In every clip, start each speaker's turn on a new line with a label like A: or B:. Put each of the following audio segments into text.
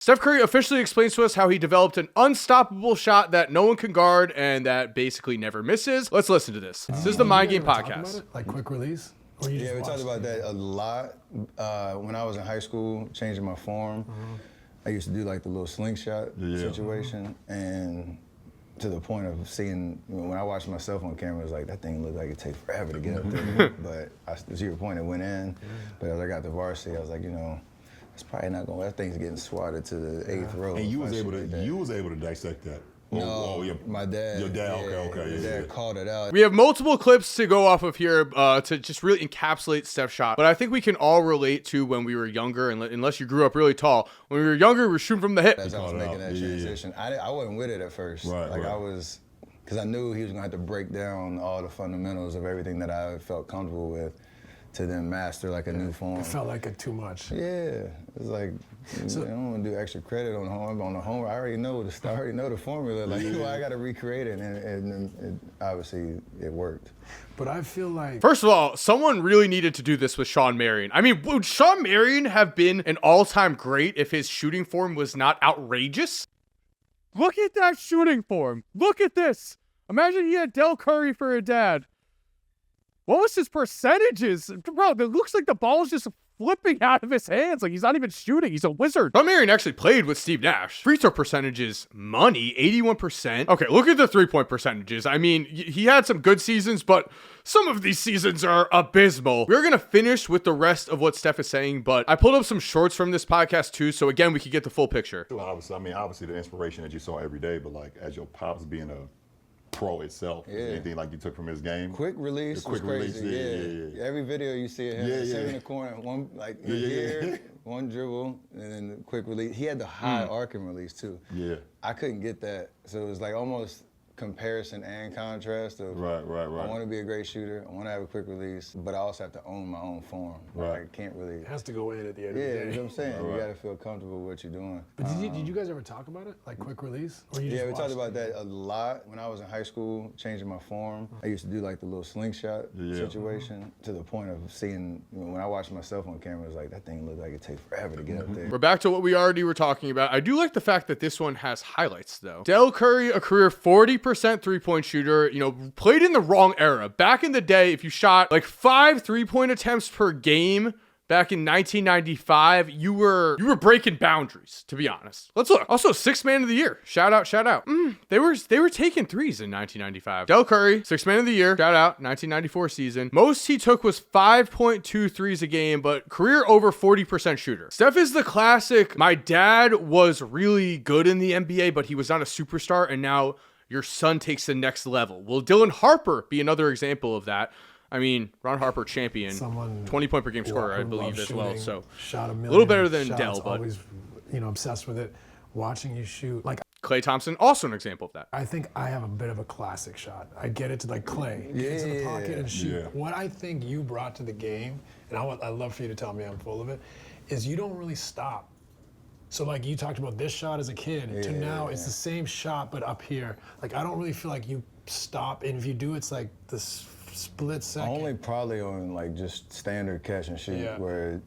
A: Steph Curry officially explains to us how he developed an unstoppable shot that no one can guard and that basically never misses. Let's listen to this. This is the Mind Game Podcast.
B: Like quick release?
C: Yeah, we talked about that a lot. When I was in high school, changing my form, I used to do like the little slingshot situation, and to the point of seeing, when I watched myself on camera, it was like, that thing looked like it takes forever to get up there. But to your point, it went in. But as I got to varsity, I was like, it's probably not going to, that thing's getting swatted to the 8th row.
D: And you was able to dissect that.
C: My dad.
D: Your dad, okay.
C: Your dad called it out.
A: We have multiple clips to go off of here to just really encapsulate Steph's shot. But I think we can all relate to when we were younger, unless you grew up really tall. When we were younger, we were shooting from the hip.
C: As I was making that transition, I wasn't with it at first. I was, because I knew he was going to have to break down all the fundamentals of everything that I felt comfortable with to then master like a new form.
B: It felt like it too much.
C: Yeah, it's like, I don't want to do extra credit on the home. I already know the formula. Like, I got to recreate it, and obviously it worked.
B: But I feel like,
A: first of all, someone really needed to do this with Shawn Marion. I mean, would Shawn Marion have been an all-time great if his shooting form was not outrageous? Look at that shooting form. Look at this. Imagine he had Steph Curry for a dad. What was his percentages? Bro, it looks like the ball's just flipping out of his hands. Like he's not even shooting. He's a wizard. Shawn Marion actually played with Steve Nash. Free throw percentages, money, 81%. Okay, look at the three-point percentages. I mean, he had some good seasons, but some of these seasons are abysmal. We're going to finish with the rest of what Steph is saying, but I pulled up some shorts from this podcast too, so again, we could get the full picture.
D: Obviously the inspiration that you saw every day, but like as your pops being a pro itself, anything like you took from his game?
C: Quick release was crazy. Yeah. Every video you see of him, sit in the corner, one here, one dribble, and then the quick release. He had the high arcing release too.
D: Yeah.
C: I couldn't get that, so it was like almost comparison and contrast of
D: right.
C: I want to be a great shooter, I want to have a quick release, but I also have to own my own form. I can't really.
B: It has to go in at the end of the
C: day.
B: day.
C: You know what I'm saying? You got to feel comfortable with what you're doing.
B: But did you guys ever talk about it? Like quick release? Or you just
C: we talked about that a lot. When I was in high school, changing my form, I used to do like the little slingshot situation, to the point of seeing, when I watched myself on camera, it was like, that thing looked like it takes forever to get up there.
A: We're back to what we already were talking about. I do like the fact that this one has highlights though. Steph Curry, a career 40% three-point shooter, played in the wrong era. Back in the day, if you shot like 5 three-point attempts per game back in 1995, you were breaking boundaries, to be honest. Let's look. Also, 6th man of the year. Shout out. They were taking threes in 1995. Steph Curry, 6th man of the year. Shout out, 1994 season. Most he took was 5.2 threes a game, but career over 40% shooter. Steph is the classic, my dad was really good in the NBA, but he was not a superstar, and now your son takes the next level. Will Dylan Harper be another example of that? I mean, Ron Harper, champion, 20-point per game scorer, I believe, as well. So
B: shot a
A: little better than Dell, but
B: always, obsessed with it. Watching you shoot, like
A: Klay Thompson, also an example of that.
B: I think I have a bit of a classic shot. I get it to like Klay, get into the pocket and shoot. Yeah. What I think you brought to the game, and I'd love for you to tell me I'm full of it, is you don't really stop. So like you talked about this shot as a kid to now it's the same shot but up here. Like I don't really feel like you stop, and if you do, it's like this split second.
C: Only probably on like just standard catch and shoot, where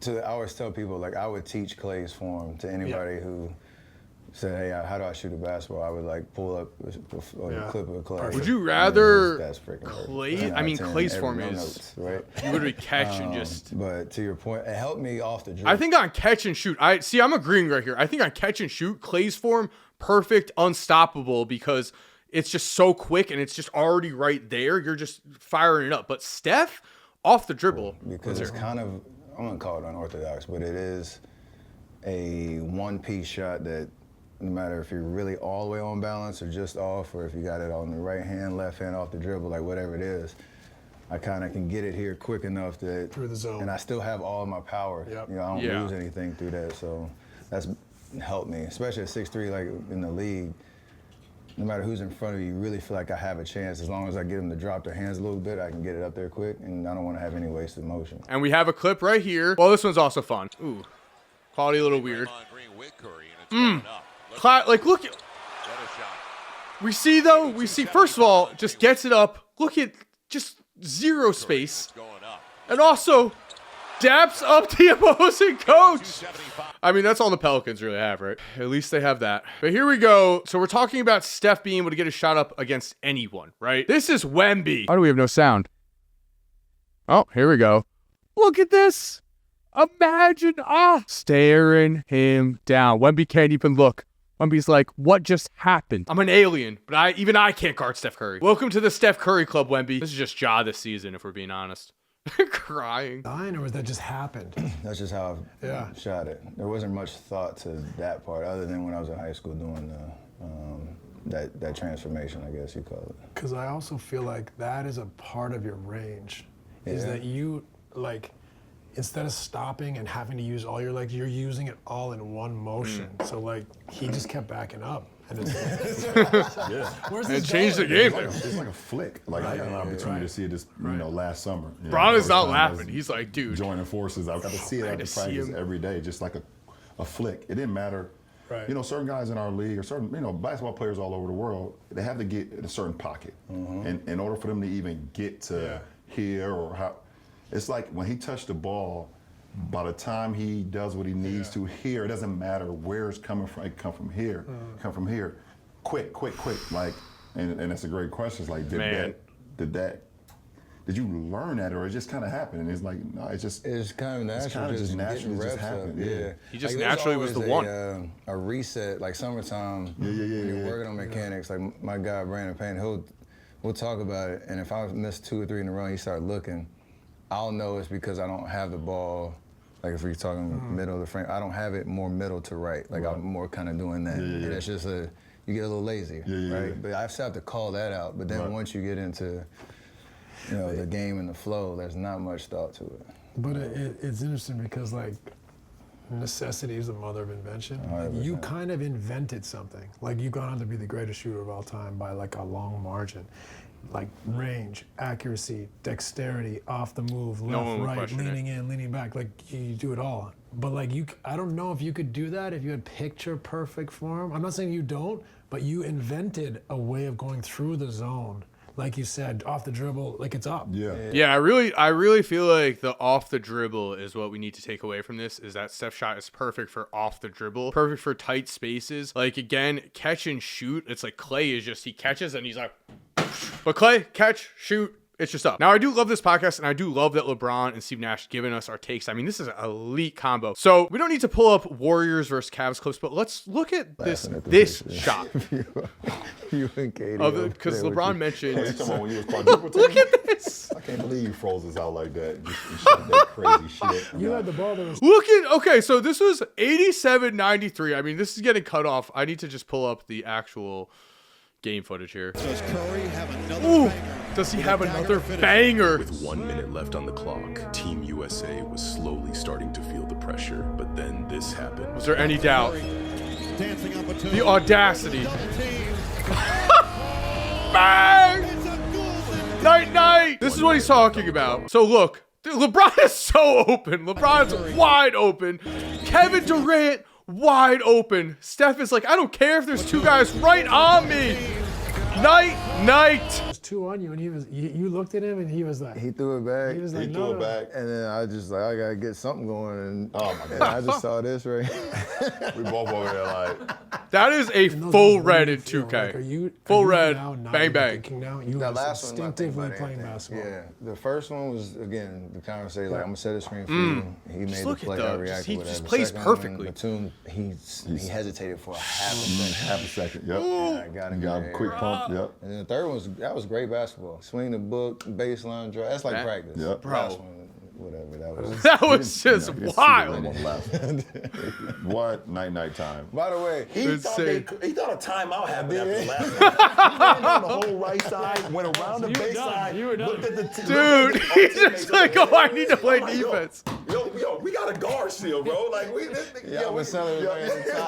C: I always tell people, like I would teach Klay's form to anybody who said, hey, how do I shoot a basketball? I would like pull up a clip of Klay.
A: Would you rather
C: that's freaking
A: Klay? I mean, Klay's form is
C: notes, right?
A: You literally catch and just.
C: But to your point, it helped me off the dribble.
A: I think on catch and shoot, I'm agreeing right here. I think on catch and shoot, Klay's form perfect, unstoppable, because it's just so quick and it's just already right there. You're just firing it up. But Steph, off the dribble,
C: because it's kind of, I'm gonna call it unorthodox, but it is a one-piece shot that, no matter if you're really all the way on balance or just off, or if you got it on the right hand, left hand off the dribble, like whatever it is, I kind of can get it here quick enough that
B: through the zone,
C: and I still have all of my power. I don't lose anything through that, so that's helped me, especially at 6'3", like in the league. No matter who's in front of you, you really feel like I have a chance. As long as I get them to drop their hands a little bit, I can get it up there quick, and I don't want to have any wasted motion.
A: And we have a clip right here. Well, this one's also fun. Ooh, quality a little weird. Like, look at. We see, first of all, just gets it up. Look at just zero space. And also, daps up the opposing coach. I mean, that's all the Pelicans really have, right? At least they have that. But here we go. So we're talking about Steph being able to get a shot up against anyone, right? This is Wemby. Why do we have no sound? Oh, here we go. Look at this. Imagine, staring him down. Wemby can't even look. Wemby's like, what just happened? I'm an alien, but even I can't guard Steph Curry. Welcome to the Steph Curry Club, Wemby. This is just Ja this season, if we're being honest. Crying.
B: Or was that just happened?
C: That's just how I shot it. There wasn't much thought to that part other than when I was in high school doing that transformation, I guess you call it.
B: Because I also feel like that is a part of your range, is that you, like, instead of stopping and having to use all your legs, you're using it all in one motion. So, like, he just kept backing up. And it's
A: Where's this changed the game.
D: It's like a flick. Like I got an opportunity to see it this, last summer.
A: Bron is not laughing. He's like, dude.
D: Joining forces. I got to see it after practice every day, just like a flick. It didn't matter.
B: Right.
D: You know, certain guys in our league or certain, basketball players all over the world, they have to get in a certain pocket. And in order for them to even get to here or how, it's like when he touched the ball, by the time he does what he needs to here, it doesn't matter where it's coming from. It come from here, quick. Like, and that's a great question. It's like, did you learn that, or it just kind of happened? And it's like, no, it's
C: kind of natural.
D: It's kind of just naturally just happened. Yeah.
A: He just naturally was the one.
C: A reset, like summertime. When you're working on mechanics, like my guy Brandon Payne, we'll talk about it. And if I miss 2 or 3 in a row, and he start looking, I'll know it's because I don't have the ball. Like if we're talking middle of the frame, I don't have it more middle to right. Like I'm more kind of doing that. And it's just you get a little lazy, right? But I still have to call that out. But then once you get into, the game and the flow, there's not much thought to it.
B: But it's interesting because, like, necessity is the mother of invention. Like, you kind of invented something. Like, you've gone on to be the greatest shooter of all time by, like, a long margin. Like range, accuracy, dexterity, off the move, left, right, leaning in, leaning back. Like you do it all. But like I don't know if you could do that if you had picture perfect form. I'm not saying you don't, but you invented a way of going through the zone. Like you said, off the dribble, like it's up.
A: Yeah, I really feel like the off the dribble is what we need to take away from this, is that Steph's shot is perfect for off the dribble, perfect for tight spaces. Like again, catch and shoot. It's like Clay is just, he catches and he's like, but Clay, catch, shoot, it's just up. Now, I do love this podcast, and I do love that LeBron and Steve Nash giving us our takes. I mean, this is an elite combo. So we don't need to pull up Warriors versus Cavs clips, but let's look at this shot.
C: You and Katie.
A: Because LeBron mentioned.
D: When you was quadruple team.
A: Look at this.
D: I can't believe you froze us out like that. You shot that crazy shit.
B: You had the ball that was.
A: Okay, so this was 87-93. I mean, this is getting cut off. I need to just pull up the actual game footage here.
E: Does Curry have another banger?
A: Does he have another banger?
F: With 1 minute left on the clock, Team USA was slowly starting to feel the pressure, but then this happened.
A: Was there any doubt?
E: Dancing up a two.
A: The audacity.
E: Double team.
A: Bang!
E: It's a goal.
A: Night. This is what he's talking about. So look, LeBron is so open. LeBron's wide open. Kevin Durant wide open. Steph is like, I don't care if there's 2 guys right on me. Night.
B: There's 2 on you, and you looked at him, and he was like.
C: He threw it back.
B: He was like,
D: He threw it back.
C: And then I just like, I gotta get something going. And,
D: Oh my
C: and
D: God.
C: I just saw this right.
D: We both over there like.
A: That is a
B: And those
A: full
B: ones, what
A: red
B: do
A: in
B: you feel?
A: 2K.
B: Like, are you
A: red,
B: now not
A: bang,
B: even
A: bang.
B: thinking now? You
C: That
B: were
C: last one, not thinking
B: instinctively
C: about
B: playing
C: anything.
B: basketball.
C: Yeah, the first one was again the conversation. Like I'm gonna set a screen for you. He made the
A: look at
C: play.
A: the-
C: I reacted.
A: he
C: whatever.
A: just plays
C: Second
A: perfectly.
C: One, Batum, he hesitated for a half a second.
D: Half a second. Yep.
C: And I got him.
D: Got
C: there.
D: a quick pump. Yep.
C: And then the third one was great basketball. Swing the book, baseline drive. That's like
A: That-
C: practice.
D: Yep.
A: Bro.
C: Last one, whatever that was.
A: That was just
D: You can see the
A: wild.
D: rim on the left. What night time?
C: By the way,
D: He thought a timeout happened after the last one. He ran down the whole right side, went around the baseline, looked at the
A: Dude, he's just like, oh, I need to play
D: I'm like,
A: defense.
D: Yo, we got a guard still, bro. Like
C: I was selling it right at the time.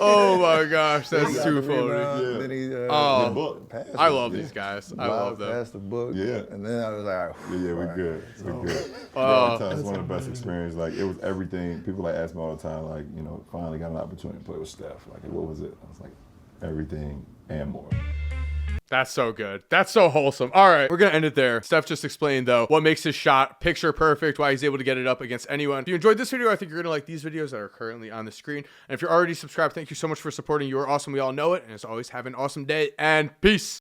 A: Oh my gosh, that's
C: He
A: too
C: got the rebound,
A: funny.
C: Then he
A: Oh,
D: book.
C: passed
A: I
C: it.
A: love these guys. I love them.
C: Passed the book.
D: Yeah.
C: And then I was like,
D: Yeah, we're good. We're good. It's one of the best experiences. Like it was everything. People like ask me all the time, like, finally got an opportunity to play with Steph. Like, what was it? I was like, everything and more.
A: That's so good. That's so wholesome. All right, we're gonna end it there. Steph just explained though what makes his shot picture perfect, why he's able to get it up against anyone. If you enjoyed this video, I think you're gonna like these videos that are currently on the screen. And if you're already subscribed, thank you so much for supporting. You are awesome. We all know it. And as always, have an awesome day and peace.